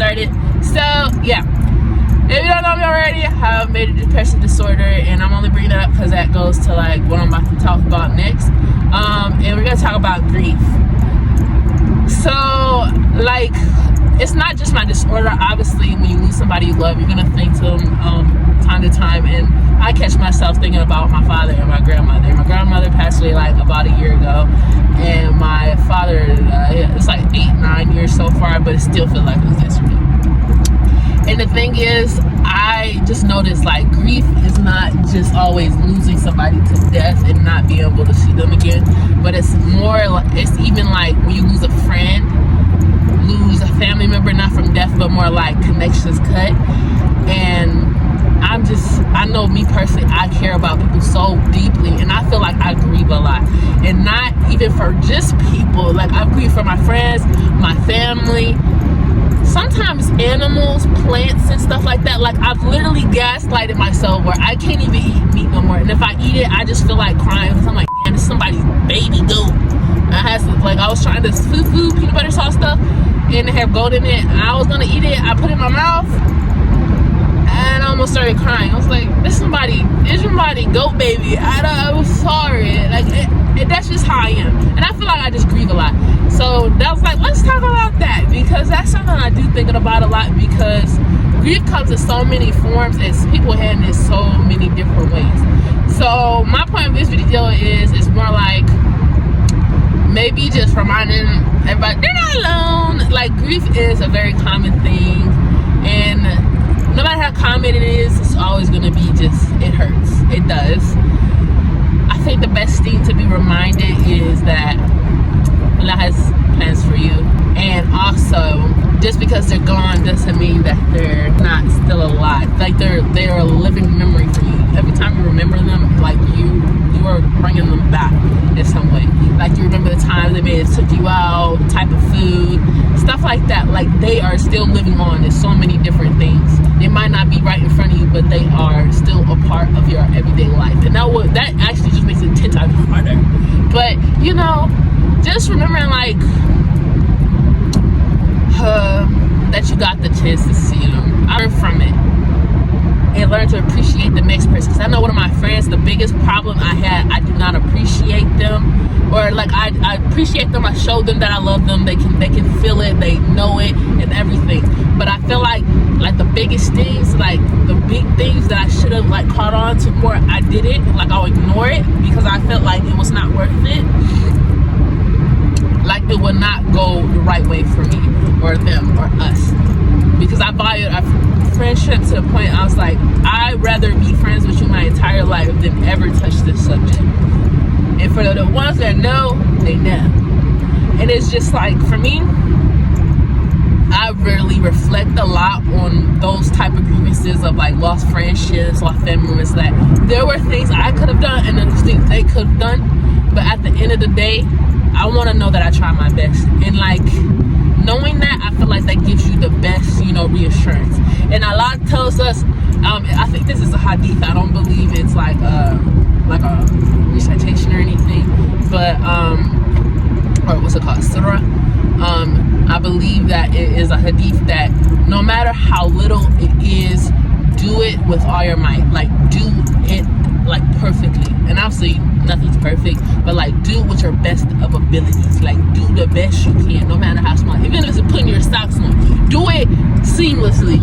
started. So yeah, if you don't know me already, I have major depressive disorder, and I'm only bringing that up because that goes to like what I'm about to talk about next. And we're gonna talk about grief. So like, it's not just my disorder. Obviously, when you lose somebody you love, you're gonna think to them time to time, and I catch myself thinking about my father and my grandmother. My grandmother passed away like about a year ago, and my father, it's like 8-9 years so far, but it still feels like it was yesterday. And the thing is, I just noticed like grief is not just always losing somebody to death and not being able to see them again, but it's more like, it's even like when you lose a friend, lose a family member, not from death, but more like connections cut. And I know me personally, I care about people so deeply, and I feel like I grieve a lot, and not even for just people. Like, I grieve for my friends, my family, sometimes animals, plants, and stuff like that. Like, I've literally gaslighted myself where I can't even eat meat no more, and if I eat it, I just feel like crying because I'm like, damn, this is somebody's baby goat. I was trying this fufu peanut butter sauce stuff, and it had goat in it, and I was gonna eat it. I put it in my mouth, and I almost started crying. I was like, it's somebody goat baby. I was sorry. Like, that's just how I am, and I feel like I just grieve a lot. So that was like, let's talk about that, because that's something I do thinking about a lot, because grief comes in so many forms and people handle it so many different ways. So my point of this video is more like maybe just reminding everybody they're not alone. Like, grief is a very common thing, and no matter how common it is, it's always going to be just, it hurts. It does. I think the best thing to be reminded is that Allah has plans for you, and also just because they're gone doesn't mean that they're not still alive. Like, they're a living memory for you. Every time you remember them, like you are bringing them back in some way. Like, you remember the time they may have took you out, type of food, stuff like that. Like, they are still living on. There's so many different things. They might not be right in front of you, but they are still a part of your everyday life, and that actually just makes it 10 times harder. But you know, just remembering like that you got the chance to see them. I learned from it and learn to appreciate the next person. Because I know one of my friends, the biggest problem I had, I do not appreciate them, or like I appreciate them. I show them that I love them. They can feel it, they know it, and everything. But I feel like the biggest things, like the big things that I should have like caught on to more, I didn't. Like, I'll ignore it because I felt like it was not worth it. Like, it would not go the right way for me or them or us, because I valued our friendship to the point I was like, I'd rather be friends with you my entire life than ever touch this subject. And for the ones that know, they know. And it's just like, for me, I really reflect a lot on those type of grievances of like lost friendships, lost family members, that there were things I could have done and there's things they could have done, but at the end of the day, I want to know that I try my best. And like, knowing that, I feel like that gives you the best, reassurance. And Allah tells us, I think this is a hadith, I don't believe it's like a recitation or anything, but or what's it called, surah. I believe that it is a hadith that no matter how little it is, do it with all your might. Like, do it like perfectly. And obviously nothing's perfect, but like, do it with your best of abilities. Like, do the best you can, no matter how small. Even if it's putting your socks on, do it seamlessly,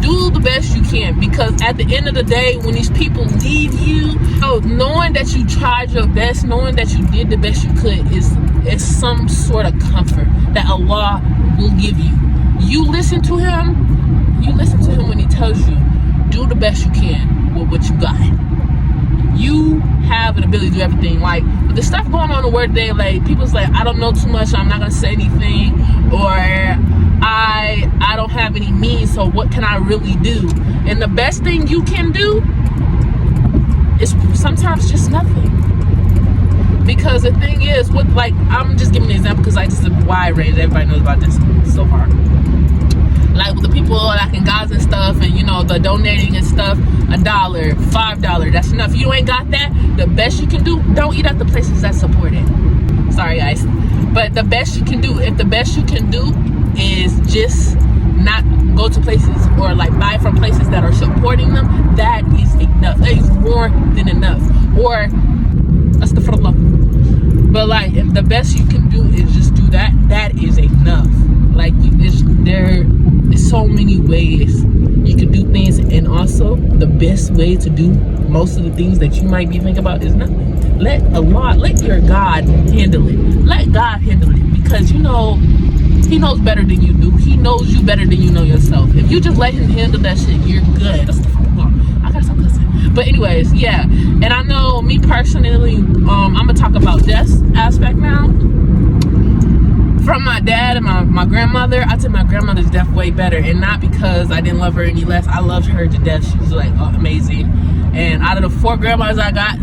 do the best you can, because at the end of the day, when these people leave you, knowing that you tried your best, knowing that you did the best you could is some sort of comfort that Allah will give you. You listen to him when he tells you, do the best you can with what you got. You have an ability to do everything. Like, with the stuff going on in the world today, like, people's like, I don't know too much, so I'm not gonna say anything, or I don't have any means, so what can I really do? And the best thing you can do is sometimes just nothing. Because the thing is, I'm just giving an example because this is a wide range, everybody knows about this so far. Like, with the people like in Gaza and stuff, and the donating and stuff, $1, $5, that's enough. If you ain't got that, the best you can do, don't eat at the places that support it. Sorry guys, but the best you can do, if the best you can do is just not go to places or like buy from places that are supporting them, that is enough. That is more than enough. Or astaghfirullah. But like, if the best you can do is just do that, that is enough. Like, there is so many ways you can do things, and also the best way to do most of the things that you might be thinking about is nothing. Let your God handle it. Let God handle it, because you know He knows better than you do. He knows you better than you know yourself. If you just let Him handle that shit, you're good. I gotta stop cussing. But anyways, yeah. And I know me personally, I'm gonna talk about death aspect now. From my dad and my grandmother, I took my grandmother's death way better, and not because I didn't love her any less. I loved her to death. She was like amazing. And out of the 4 grandmas I got,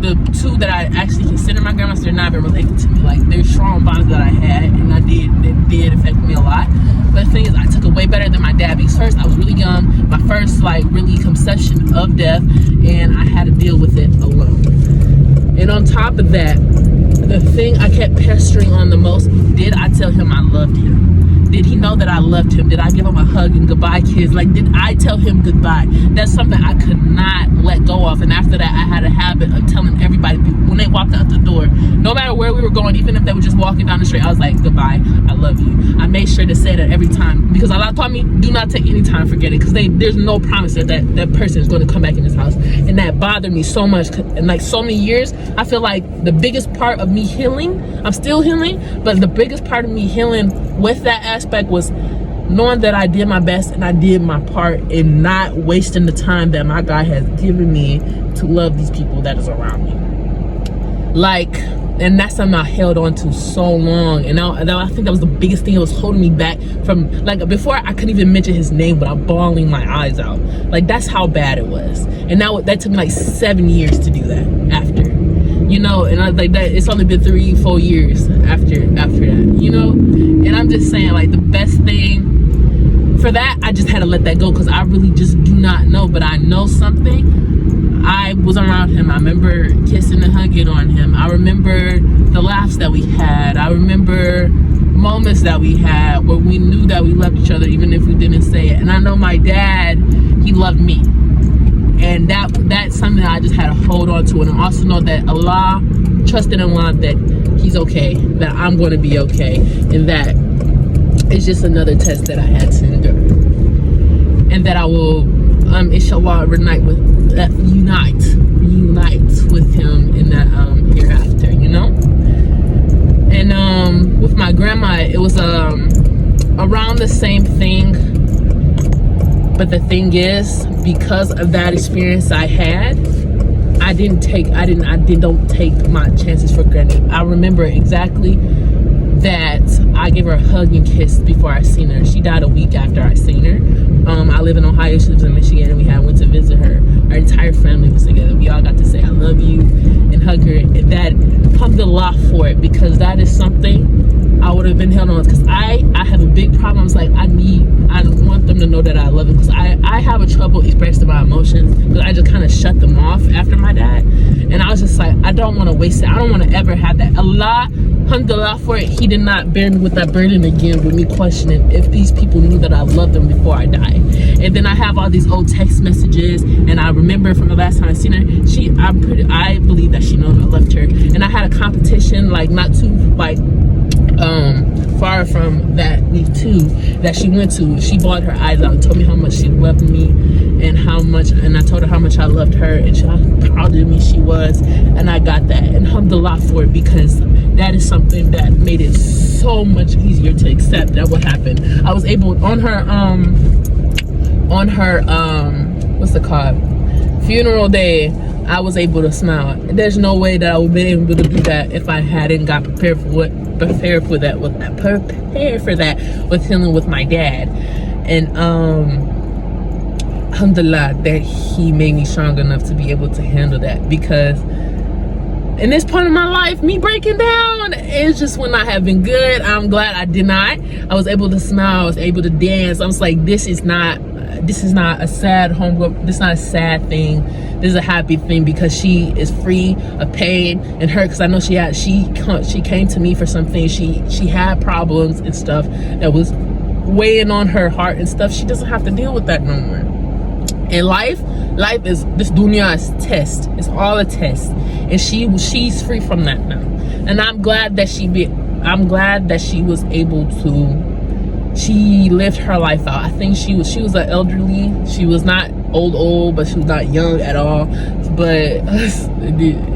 the 2 that I actually consider my grandmas, they're not even related to me. Like, they're strong bonds that I had, and that did affect me a lot. But the thing is, I took it way better than my dad, because first I was really young, my first like really conception of death, and I had to deal with it alone. And on top of that, the thing I kept pestering on the most, did I tell him I loved him? Did he know that I loved him? Did I give him a hug and goodbye kiss? Like, did I tell him goodbye? That's something I could not let go of. And after that, I had a habit of telling everybody when they walked out the door, no matter where we were going, even if they were just walking down the street, I was like, goodbye, I love you. I made sure to say that every time, because Allah taught me, do not take any time for it, because there's no promise that person is going to come back in this house. And that bothered me so much. And like so many years, I feel like the biggest part of me healing, I'm still healing, but the biggest part of me healing with that aspect was knowing that I did my best and I did my part, and not wasting the time that my God has given me to love these people that is around me. Like, and that's something I held on to so long, and I think that was the biggest thing that was holding me back from, like, before I couldn't even mention his name without bawling my eyes out. Like, that's how bad it was. And now that took me like 7 years to do that after. You know, and I was like, that it's only been 3-4 years after that, you know. And I'm just saying, like, the best thing for that, I just had to let that go, because I really just do not know. But I know something. I was around him. I remember kissing and hugging on him. I remember the laughs that we had. I remember moments that we had where we knew that we loved each other, even if we didn't say it. And I know my dad, he loved me. And that's something that I just had to hold on to. And I also know that Allah, trust in Allah, that he's okay, that I'm going to be okay, and that it's just another test that I had to endure, and that I will inshallah unite with him in that hereafter, you know. And with my grandma, it was around the same thing. But the thing is, because of that experience I had, I didn't take my chances for granted. I remember exactly that I gave her a hug and kiss before I seen her. She died a week after I seen her. I live in Ohio, she lives in Michigan, and we went to visit her. Our entire family was together. We all got to say I love you and hug her. And that, alhamdulillah for it, because that is something I would have been held on, because I have a big problem. It's like I want them to know that I love them, because I have a trouble expressing my emotions, because I just kind of shut them off after my dad. And I was just like, I don't want to waste it. I don't want to ever have that. Allah, alhamdulillah for it, he did not bear me with that burden again, with me questioning if these people knew that I loved them before I died. And then I have all these old text messages, and I remember from the last time I seen her, I believe that she knows I loved her. And I had a competition, like not too far from that week too, that she went to. She bawled her eyes out and told me how much she loved me, and I told her how much I loved her, and how proud of me she was. And I got that, and alhamdulillah for it, because that is something that made it so much easier to accept that what happened. I was able on her what's it called, funeral day, I was able to smile. There's no way that I would be able to do that if I hadn't got prepared for that with healing with my dad. And alhamdulillah that he made me strong enough to be able to handle that, because in this point of my life, me breaking down, it's just would not have been good. I'm glad I did not. I was able to smile, I was able to dance. I was like, this is not a sad homegirl. This is not a sad thing. This is a happy thing, because she is free of pain and hurt. Because I know she came to me for something. She had problems and stuff that was weighing on her heart and stuff, she doesn't have to deal with that no more. And life is, this dunya is test. It's all a test, and she's free from that now. And I'm glad that she was able to. She lived her life out. I think she was an elderly. She was not old, but she was not young at all. But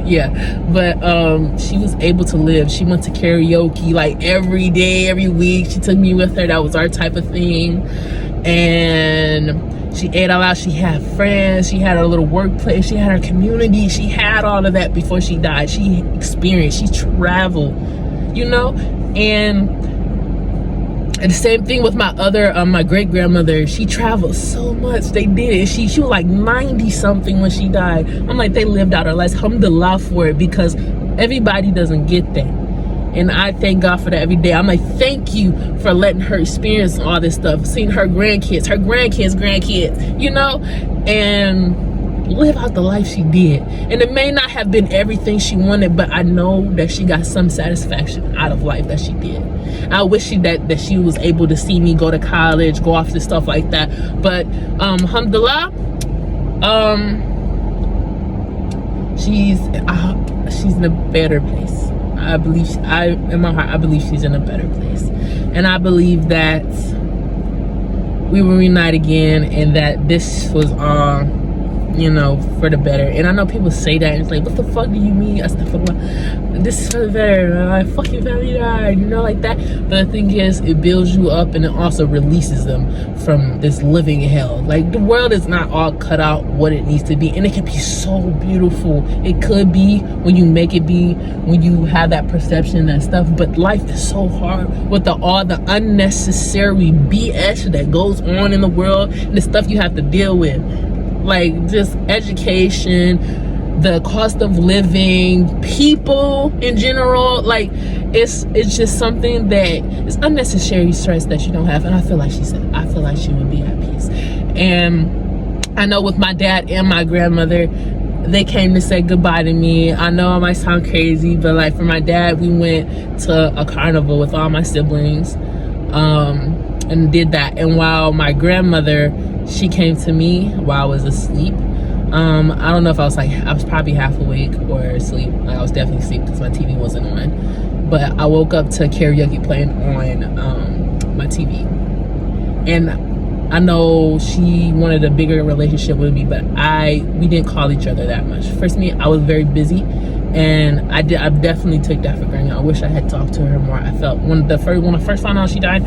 yeah, but she was able to live. She went to karaoke like every day, every week. She took me with her. That was our type of thing. And she ate out loud. She had friends. She had her little workplace. She had her community. She had all of that before she died. She experienced. She traveled, you know. And the same thing with my other, my great grandmother. She traveled so much. They did. She was like 90 something when she died. I'm like, they lived out her lives. Alhamdulillah for it, because everybody doesn't get that. And I thank God for that every day. I'm like, thank you for letting her experience all this stuff, seeing her grandkids, you know, and live out the life she did. And it may not have been everything she wanted, but I know that she got some satisfaction out of life that she did. I wish that she was able to see me go to college, go off to stuff like that. But alhamdulillah, she's in a better place. I believe, in my heart, I believe she's in a better place. And I believe that we will reunite again, and that this was all, you know, for the better. And I know people say that, and it's like, what the fuck do you mean? This is for the better. I fucking family died, you know, like that. But the thing is, it builds you up, and it also releases them from this living hell. Like, the world is not all cut out what it needs to be, and it can be so beautiful. It could be when you make it be, when you have that perception and stuff. But life is so hard with all the unnecessary BS that goes on in the world, and the stuff you have to deal with. Like, just education, the cost of living, people in general. Like, it's just something that is unnecessary stress that you don't have. And I feel like she would be at peace. And I know with my dad and my grandmother, they came to say goodbye to me. I know I might sound crazy, but like, for my dad, we went to a carnival with all my siblings, and did that. And while my grandmother, she came to me while I was asleep. I don't know if I was probably half awake or asleep. Like, I was definitely asleep because my TV wasn't on. But I woke up to karaoke playing on my TV. And I know she wanted a bigger relationship with me, but we didn't call each other that much. First, I was very busy, and I definitely took that for granted. I wish I had talked to her more. I felt when I first found out she died,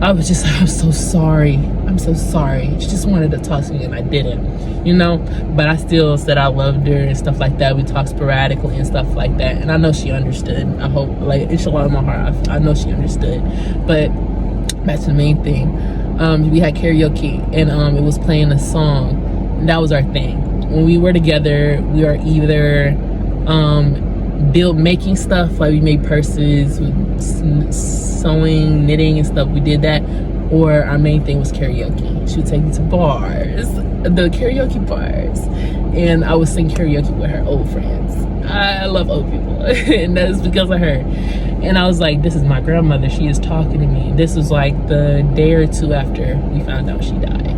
I'm so sorry. I'm so sorry. She just wanted to talk to me, and I didn't, you know. But I still said I loved her and stuff like that. We talked sporadically and stuff like that, and I know she understood. I hope, like, inshallah in my heart, I know she understood. But back to the main thing, we had karaoke, and it was playing a song, and that was our thing. When we were together, we were either making stuff, like we made purses, sewing, knitting and stuff. We did that. Or our main thing was karaoke. She would take me to bars, the karaoke bars, and I would sing karaoke with her old friends. I love old people, and that is because of her. And I was like, this is my grandmother. She is talking to me. This was like the day or two after we found out she died,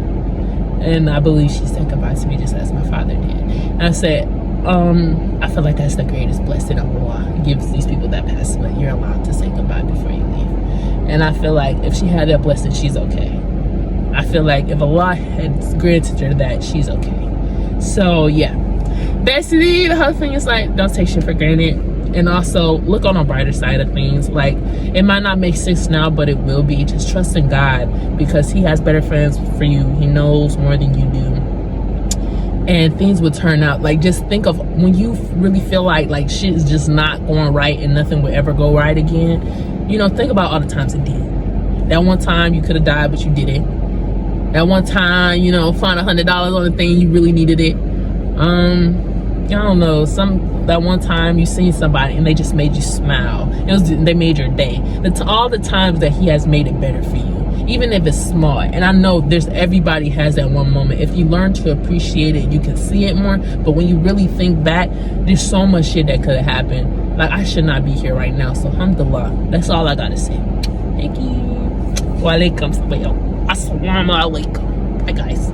and I believe she said goodbye to me just as my father did. And I said, I feel like that's the greatest blessing Allah gives these people that pass away. You're allowed to say goodbye before you leave. And I feel like if she had that blessing, she's okay. I feel like if Allah had granted her that, she's okay. So yeah, basically the whole thing is like, don't take shit for granted, and also look on the brighter side of things. Like, it might not make sense now, but it will be. Just trust in God, because He has better plans for you. He knows more than you do, and things will turn out. Like, just think of when you really feel like shit is just not going right and nothing will ever go right again. You know, think about all the times it did. That one time you could have died, but you didn't. That one time, you know, find $100 on a thing, you really needed it. I don't know, that one time you seen somebody and they just made you smile. They made your day. All the times that He has made it better for you, even if it's small. And I know everybody has that one moment. If you learn to appreciate it, you can see it more. But when you really think back, there's so much shit that could have happened. Like, I should not be here right now. So alhamdulillah, that's all I gotta say. Thank you. Walaikum salam. Assalamu alaikum. Bye guys.